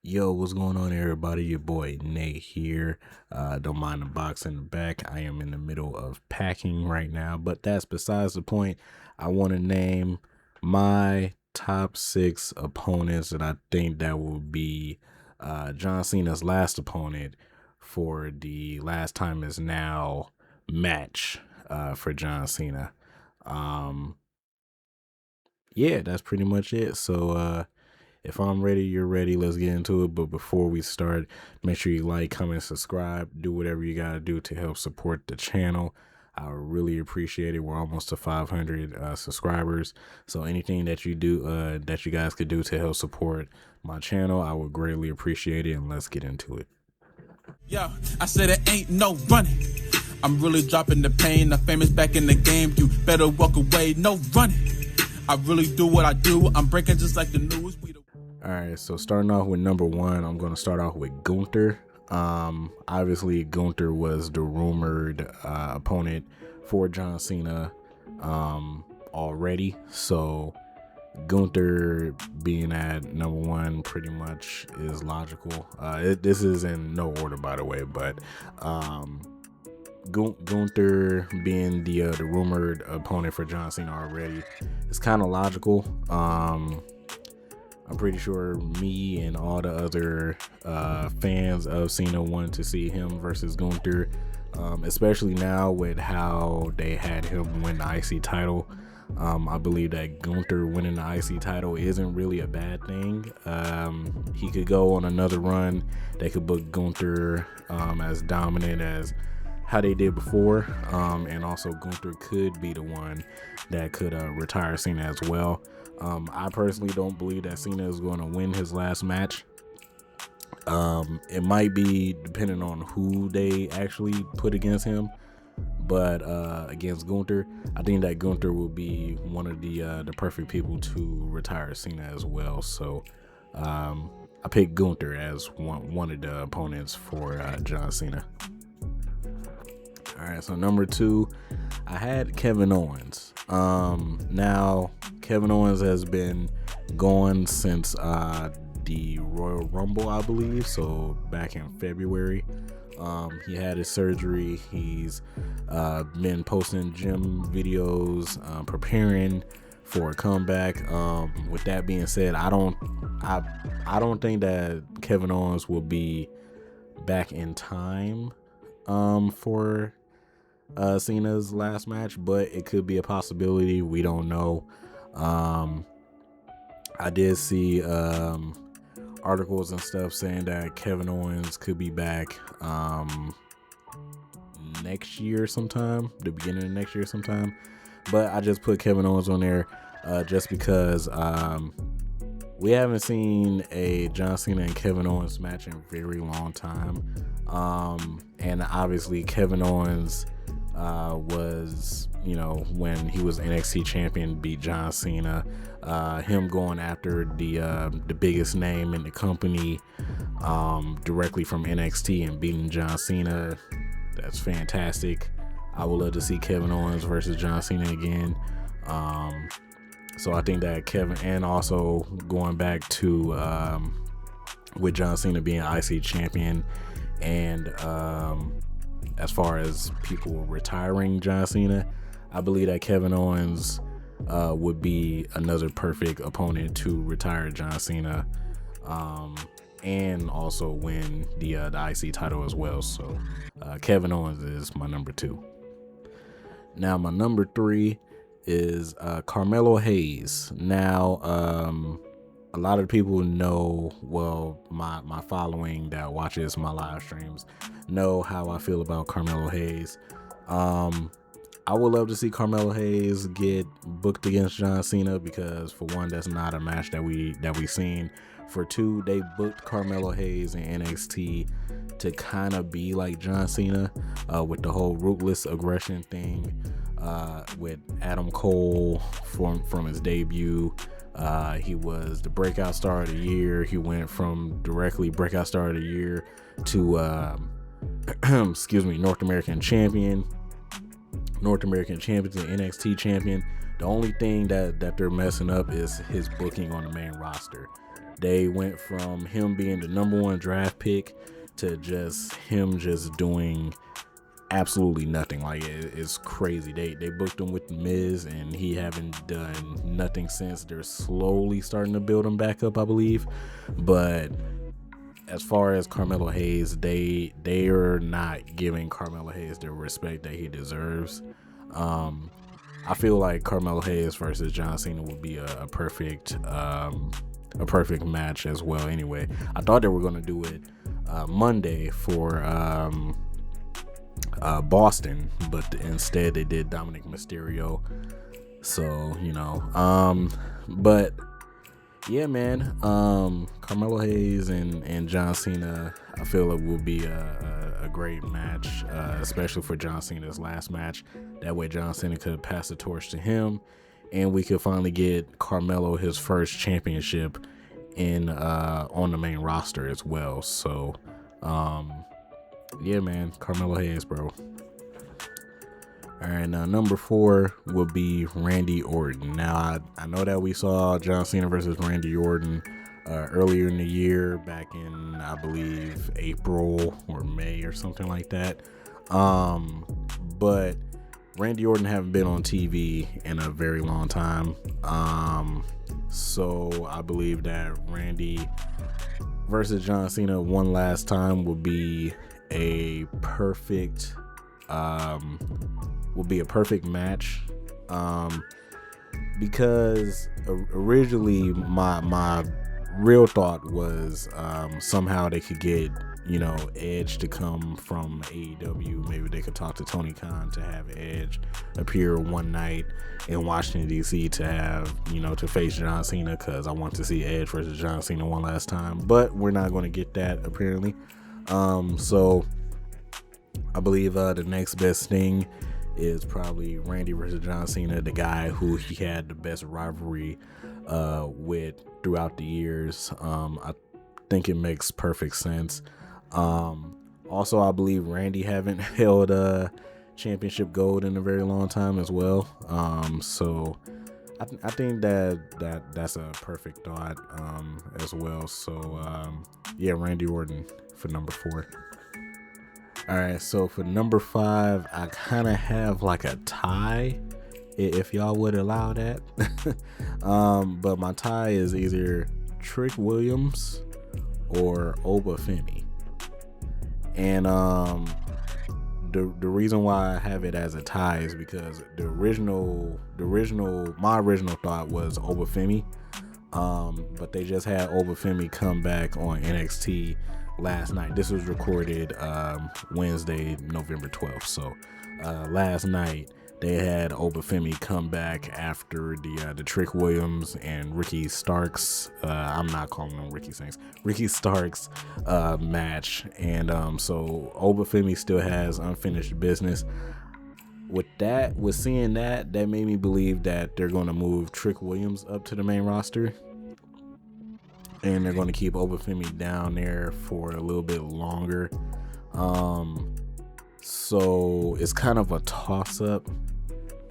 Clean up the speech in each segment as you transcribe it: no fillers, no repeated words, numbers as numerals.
Yo, what's going on, everybody? Your boy Nate here. Don't mind the box in the back. I am in the middle of packing right now, but that's besides the point. I want to name my top six opponents, and I think that will be John Cena's last opponent for the last time is now match for John Cena. Um, yeah, that's pretty much it. So, if I'm ready, you're ready. Let's get into it. But before we start, make sure you like, comment, subscribe, do whatever you got to do to help support the channel. I really appreciate it. We're almost to 500 subscribers. So anything that you do, that you guys could do to help support my channel, I would greatly appreciate it. And let's get into it. Yeah, I said it ain't no running. I'm really dropping the pain. The famous back in the game. You better walk away. No running. I really do what I do. I'm breaking just like the news. All right, so starting off with number one, I'm going to start off with Gunther. Obviously, Gunther was the rumored opponent for John Cena already. So Gunther being at number one pretty much is logical. This is in no order, by the way, but Gunther being the rumored opponent for John Cena already is kind of logical. I'm pretty sure me and all the other fans of Cena wanted to see him versus Gunther, especially now with how they had him win the IC title. I believe that Gunther winning the IC title isn't really a bad thing. He could go on another run. They could book Gunther as dominant as how they did before, and also Gunther could be the one that could retire Cena as well. I personally don't believe that Cena is going to win his last match. It might be depending on who they actually put against him, but against Gunther, I think that Gunther will be one of the perfect people to retire Cena as well. So I picked Gunther as one of the opponents for John Cena. All right, so number two, I had Kevin Owens. Now Kevin Owens has been going since the Royal Rumble, I believe. So back in February, he had his surgery. He's been posting gym videos, preparing for a comeback. With that being said, I don't think that Kevin Owens will be back in time for Cena's last match, but it could be a possibility. We don't know. I did see articles and stuff saying that Kevin Owens could be back next year sometime, the beginning of next year sometime. But I just put Kevin Owens on there just because we haven't seen a John Cena and Kevin Owens match in a very long time. And obviously Kevin Owens was, when he was NXT champion, beat John Cena. Him going after the biggest name in the company directly from NXT and beating John Cena, that's fantastic. I would love to see Kevin Owens versus John Cena again. So I think that Kevin, and also going back to with John Cena being IC champion, and as far as people retiring John Cena, I believe that Kevin Owens would be another perfect opponent to retire John Cena, and also win the IC title as well. So Kevin Owens is my number two. Now my number three is Carmelo Hayes. Now a lot of people know, well, my following that watches my live streams know how I feel about Carmelo Hayes. I would love to see Carmelo Hayes get booked against John Cena, because for one, that's not a match that we've seen. For two, they booked Carmelo Hayes in NXT to kind of be like John Cena with the whole ruthless aggression thing, with Adam Cole from his debut. He was the breakout star of the year. He went from directly breakout star of the year to North American champion to NXT champion. The only thing that they're messing up is his booking on the main roster. They went from him being the number 1 draft pick to him doing absolutely nothing. Like, it's crazy. They booked him with the Miz, and he haven't done nothing since. They're slowly starting to build him back up, I believe. But as far as Carmelo Hayes, they are not giving Carmelo Hayes the respect that he deserves. I feel like Carmelo Hayes versus John Cena would be a perfect match as well. Anyway, I thought they were going to do it Monday for Boston, but instead they did Dominic Mysterio. So, but yeah, man, Carmelo Hayes and John Cena, I feel it will be a great match, especially for John Cena's last match. That way John Cena could pass the torch to him, and we could finally get Carmelo his first championship on the main roster as well. So, yeah, man, Carmelo Hayes, bro. All right, now number 4 will be Randy Orton. Now, I know that we saw John Cena versus Randy Orton earlier in the year, back in, I believe, April or May or something like that. But Randy Orton haven't been on TV in a very long time. So I believe that Randy versus John Cena one last time will be a perfect match, because originally my real thought was somehow they could get Edge to come from AEW. Maybe they could talk to Tony Khan to have Edge appear one night in Washington DC to have to face John Cena, because I want to see Edge versus John Cena one last time. But we're not going to get that apparently. So I believe the next best thing is probably Randy versus John Cena, the guy who he had the best rivalry with throughout the years. I think it makes perfect sense. Also, I believe Randy haven't held a championship gold in a very long time as well. So I think that's a perfect thought as well. So yeah, Randy Orton for number 4. All right, so for number 5, I kind of have like a tie, if y'all would allow that. But my tie is either Trick Williams or Obafemi. And the reason why I have it as a tie is because my original thought was Obafemi. But they just had Obafemi come back on NXT last night. This was recorded Wednesday, November 12th. So last night they had Obafemi come back after the Trick Williams and Ricky Starks. I'm not calling them Ricky Starks. Ricky Starks match, and so Obafemi still has unfinished business. With seeing that made me believe that they're going to move Trick Williams up to the main roster, and they're going to keep Obafemi down there for a little bit longer. So it's kind of a toss-up.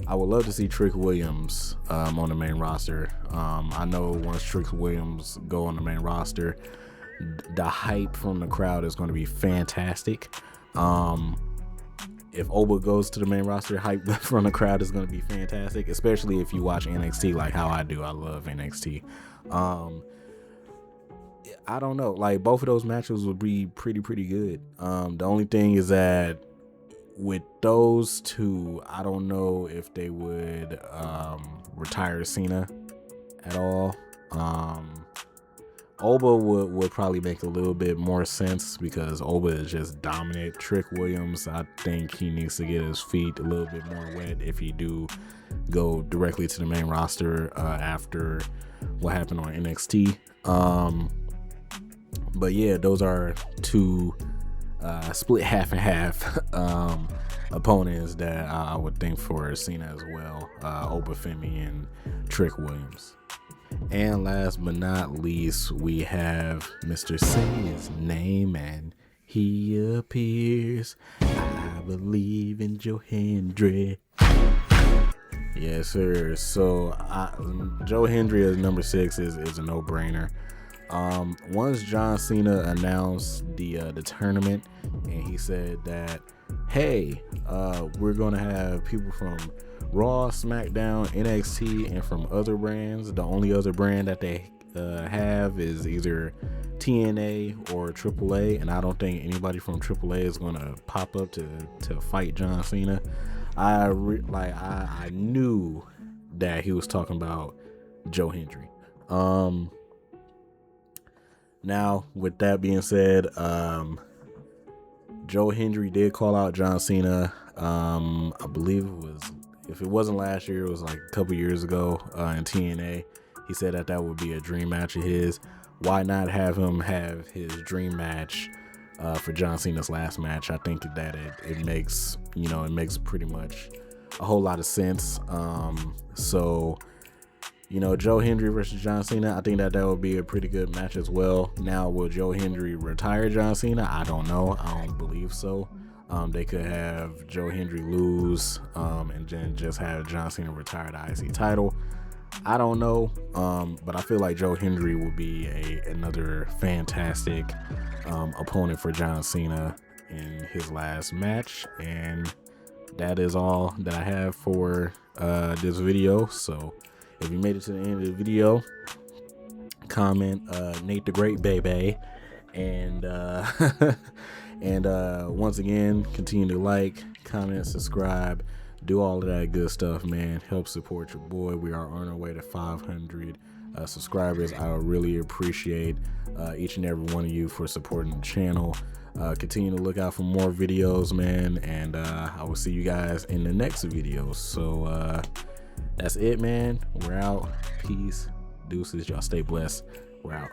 I would love to see Trick Williams on the main roster. I know once Trick Williams go on the main roster, the hype from the crowd is going to be fantastic. If Oba goes to the main roster, hype from the crowd is going to be fantastic, especially if you watch NXT like how I do. I love NXT. I don't know, like both of those matches would be pretty good. The only thing is that with those two, I don't know if they would retire Cena at all. Oba would probably make a little bit more sense because Oba is just dominant. Trick Williams, I think he needs to get his feet a little bit more wet if he do go directly to the main roster after what happened on NXT. But yeah, those are two split half and half opponents that I would think for Cena as well. Obafemi and Trick Williams. And last but not least, we have Mr. Say His Name and He Appears. I believe in Joe Hendry. Yes, sir. So Joe Hendry as number 6 is a no-brainer. Once John Cena announced the tournament, and he said that, hey, we're gonna have people from Raw, SmackDown, NXT, and from other brands. The only other brand that they have is either TNA or AAA, and I don't think anybody from AAA is gonna pop up to fight John Cena. I knew that he was talking about Joe Hendry. Now, with that being said, Joe Hendry did call out John Cena. I believe it was, if it wasn't last year, it was like a couple years ago in TNA. He said that would be a dream match of his. Why not have him have his dream match for John Cena's last match? I think that it makes pretty much a whole lot of sense. So, Joe Hendry versus John Cena, I think that would be a pretty good match as well. Now, will Joe Hendry retire John Cena? I don't know. I don't believe so. They could have Joe Hendry lose and then just have John Cena retire the IC title. I don't know, but I feel like Joe Hendry will be another fantastic opponent for John Cena in his last match. And that is all that I have for this video. So if you made it to the end of the video, comment Nate the Great Baby, and and once again, continue to like, comment, subscribe, do all of that good stuff, man. Help support your boy. We are on our way to 500 subscribers. I really appreciate each and every one of you for supporting the channel. Continue to look out for more videos, man, and I will see you guys in the next video. So that's it, man. We're out. Peace. Deuces. Y'all stay blessed. We're out.